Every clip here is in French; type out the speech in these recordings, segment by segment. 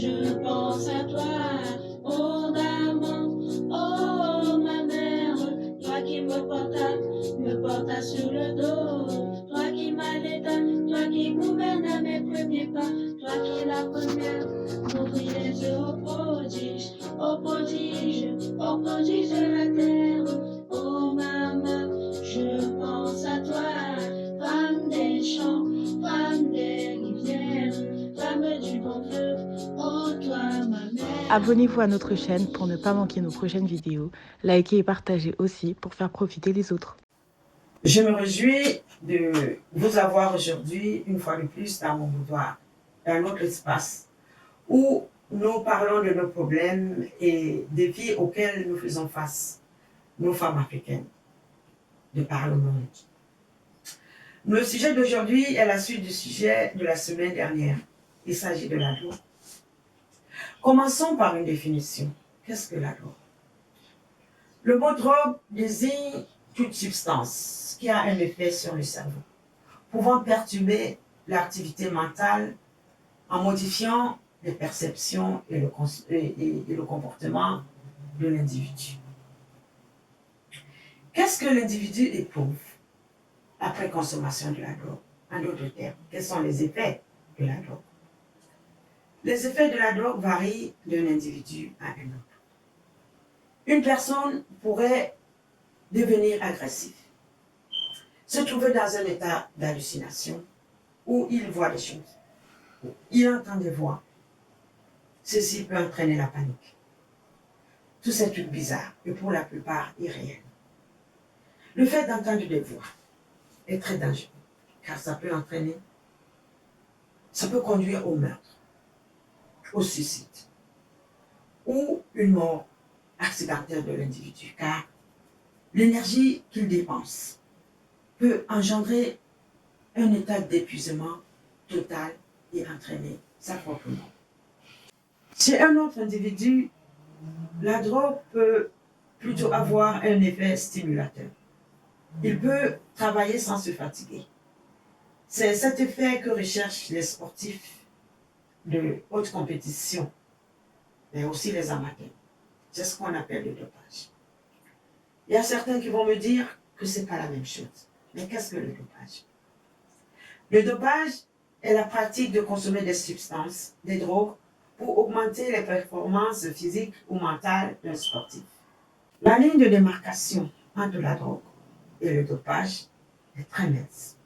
je pense à toi, oh maman, oh ma mère, toi qui me portas sur le dos, toi qui m'allaita, toi qui gouverne à mes premiers pas, toi qui es la première, m'ouvris les yeux au prodige de la terre, oh maman, je pense à toi, femme des champs, femme des rivières, femme du bon fleuve, oh toi ma mère. Abonnez-vous à notre chaîne pour ne pas manquer nos prochaines vidéos. Likez et partagez aussi pour faire profiter les autres. Je me réjouis de vous avoir aujourd'hui, une fois de plus, dans mon boudoir, dans notre espace, où nous parlons de nos problèmes et des défis auxquels nous faisons face, nos femmes africaines, de par le monde. Le sujet d'aujourd'hui est la suite du sujet de la semaine dernière. Il s'agit de la drogue. Commençons par une définition. Qu'est-ce que la drogue? Le mot drogue désigne toute substance qui a un effet sur le cerveau, pouvant perturber l'activité mentale en modifiant les perceptions et le comportement de l'individu. Qu'est-ce que l'individu éprouve après consommation de la drogue? En d'autres termes, quels sont les effets de la drogue? Les effets de la drogue varient d'un individu à un autre. Une personne pourrait devenir agressif, se trouver dans un état d'hallucination où il voit des choses, où il entend des voix. Ceci peut entraîner la panique. Tous ces trucs bizarres et pour la plupart irréels. Le fait d'entendre des voix est très dangereux car ça peut conduire au meurtre, au suicide ou une mort accidentelle de l'individu car l'énergie qu'il dépense peut engendrer un état d'épuisement total et entraîner sa propre mort. Chez un autre individu, la drogue peut plutôt avoir un effet stimulateur. Il peut travailler sans se fatiguer. C'est cet effet que recherchent les sportifs de haute compétition, mais aussi les amateurs. C'est ce qu'on appelle le dopage. Il y a certains qui vont me dire que ce n'est pas la même chose. Mais qu'est-ce que le dopage? Le dopage est la pratique de consommer des substances, des drogues, pour augmenter les performances physiques ou mentales d'un sportif. La ligne de démarcation entre la drogue et le dopage est très mince.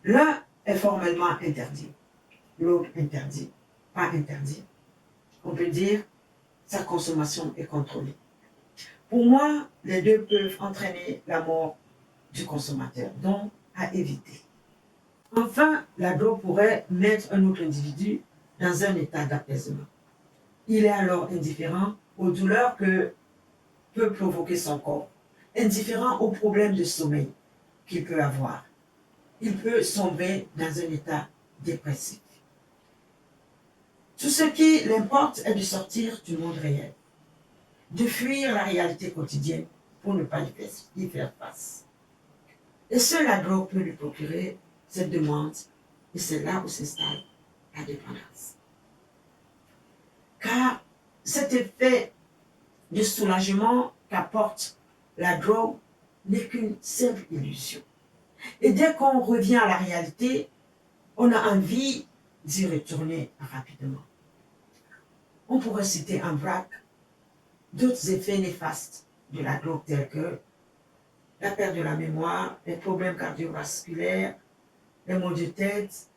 L'un est formellement interdit, l'autre interdit, pas interdit. On peut dire sa consommation est contrôlée. Pour moi, les deux peuvent entraîner la mort du consommateur, donc à éviter. Enfin, la drogue pourrait mettre un autre individu dans un état d'apaisement. Il est alors indifférent aux douleurs que peut provoquer son corps, indifférent aux problèmes de sommeil qu'il peut avoir. Il peut sombrer dans un état dépressif. Tout ce qui l'importe est de sortir du monde réel, de fuir la réalité quotidienne pour ne pas y faire face. Et seule la drogue peut lui procurer cette demande, et c'est là où s'installe la dépendance. Car cet effet de soulagement qu'apporte la drogue n'est qu'une simple illusion. Et dès qu'on revient à la réalité, on a envie d'y retourner rapidement. On pourrait citer en vrac d'autres effets néfastes de la drogue tels que la perte de la mémoire, les problèmes cardiovasculaires, les maux de tête,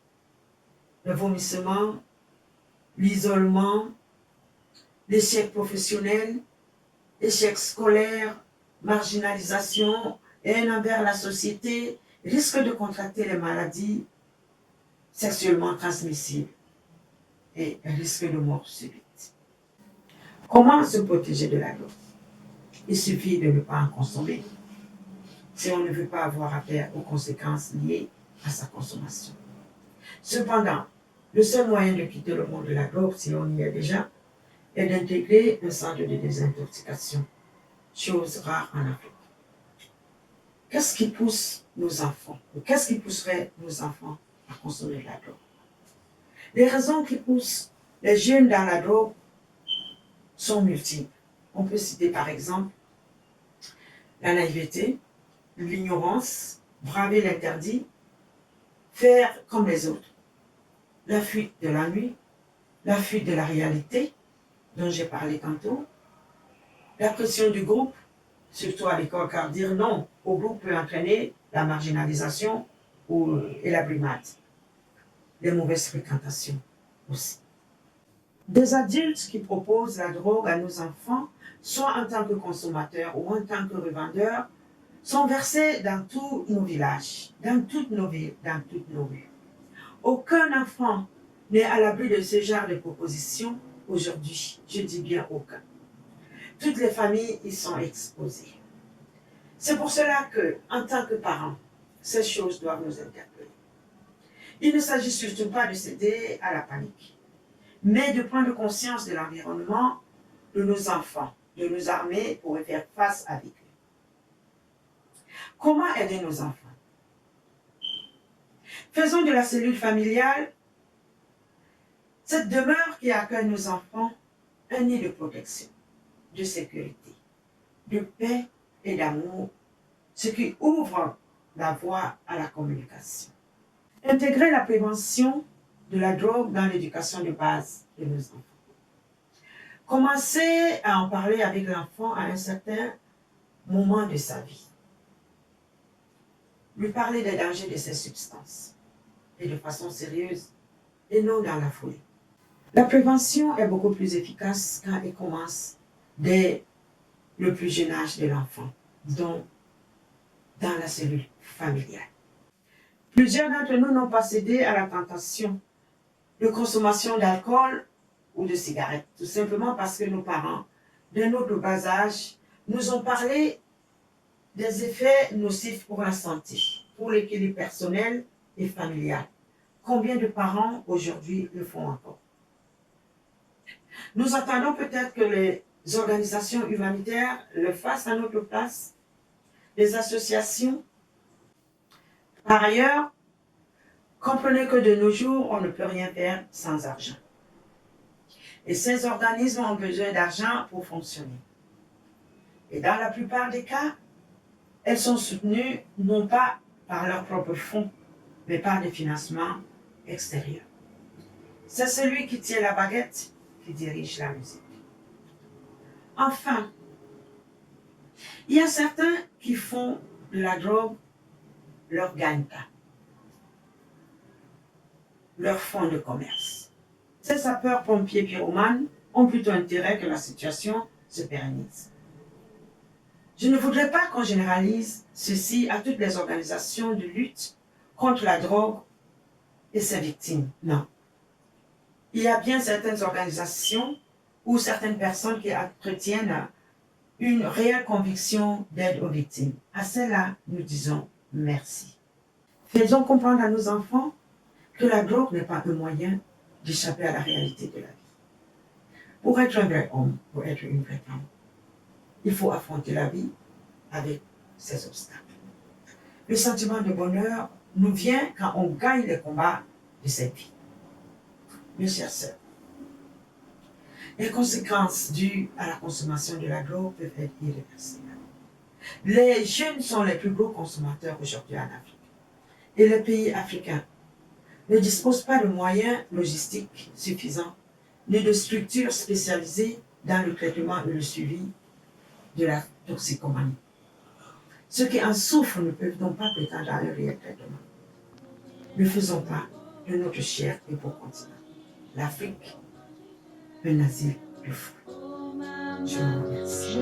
le vomissement, l'isolement, l'échec professionnel, échec scolaire, marginalisation, haine envers la société, risque de contracter les maladies sexuellement transmissibles et risque de mort subite. Comment se protéger de la drogue? Il suffit de ne pas en consommer si on ne veut pas avoir affaire aux conséquences liées à sa consommation. Cependant, le seul moyen de quitter le monde de la drogue, si on y est déjà, est d'intégrer un centre de désintoxication, chose rare en Afrique. Qu'est-ce qui pousse nos enfants, ou qu'est-ce qui pousserait nos enfants à consommer de la drogue? Les raisons qui poussent les jeunes dans la drogue sont multiples. On peut citer par exemple la naïveté, l'ignorance, braver l'interdit, faire comme les autres, la fuite de la nuit, la fuite de la réalité, dont j'ai parlé tantôt, la pression du groupe, surtout à l'école, car dire non au groupe peut entraîner la marginalisation et la brimade, les mauvaises fréquentations aussi. Des adultes qui proposent la drogue à nos enfants, soit en tant que consommateurs ou en tant que revendeurs, sont versés dans tous nos villages, dans toutes nos villes, dans toutes nos rues. Aucun enfant n'est à l'abri de ce genre de propositions aujourd'hui. Je dis bien aucun. Toutes les familles y sont exposées. C'est pour cela que, en tant que parents, ces choses doivent nous interpeller. Il ne s'agit surtout pas de céder à la panique, mais de prendre conscience de l'environnement de nos enfants, de nous armer pour y faire face avec eux. Comment aider nos enfants? Faisons de la cellule familiale, cette demeure qui accueille nos enfants, un nid de protection, de sécurité, de paix et d'amour, ce qui ouvre la voie à la communication. Intégrer la prévention de la drogue dans l'éducation de base de nos enfants. Commencer à en parler avec l'enfant à un certain moment de sa vie. Lui parler des dangers de ces substances et de façon sérieuse et non dans la folie. La prévention est beaucoup plus efficace quand elle commence dès le plus jeune âge de l'enfant, donc dans la cellule familiale. Plusieurs d'entre nous n'ont pas cédé à la tentation de consommation d'alcool ou de cigarettes, tout simplement parce que nos parents, dès notre bas âge, nous ont parlé des effets nocifs pour la santé, pour l'équilibre personnel et familial. Combien de parents aujourd'hui le font encore? Nous attendons peut-être que les organisations humanitaires le fassent à notre place, les associations. Par ailleurs, comprenez que de nos jours, on ne peut rien faire sans argent. Et ces organismes ont besoin d'argent pour fonctionner. Et dans la plupart des cas, elles sont soutenues non pas par leurs propres fonds, mais par des financements extérieurs. C'est celui qui tient la baguette qui dirige la musique. Enfin, il y a certains qui font de la drogue leur gagne-pain, leur fonds de commerce. Ces sapeurs-pompiers pyromanes ont plutôt intérêt que la situation se pérennise. Je ne voudrais pas qu'on généralise ceci à toutes les organisations de lutte contre la drogue et ses victimes. Non. Il y a bien certaines organisations ou certaines personnes qui entretiennent une réelle conviction d'aide aux victimes. À cela, nous disons merci. Faisons comprendre à nos enfants que la drogue n'est pas un moyen d'échapper à la réalité de la vie. Pour être un vrai homme, pour être une vraie femme, il faut affronter la vie avec ses obstacles. Le sentiment de bonheur nous vient quand on gagne les combats de cette vie. Mes chers sœurs, les conséquences dues à la consommation de la drogue peuvent être irréversibles. Les jeunes sont les plus gros consommateurs aujourd'hui en Afrique. Et les pays africains ne disposent pas de moyens logistiques suffisants, ni de structures spécialisées dans le traitement et le suivi de la toxicomanie. Ceux qui en souffrent ne peuvent donc pas prétendre à un réel traitement. Ne faisons pas de notre cher et beau continent, l'Afrique, un asile de fou. Je vous remercie.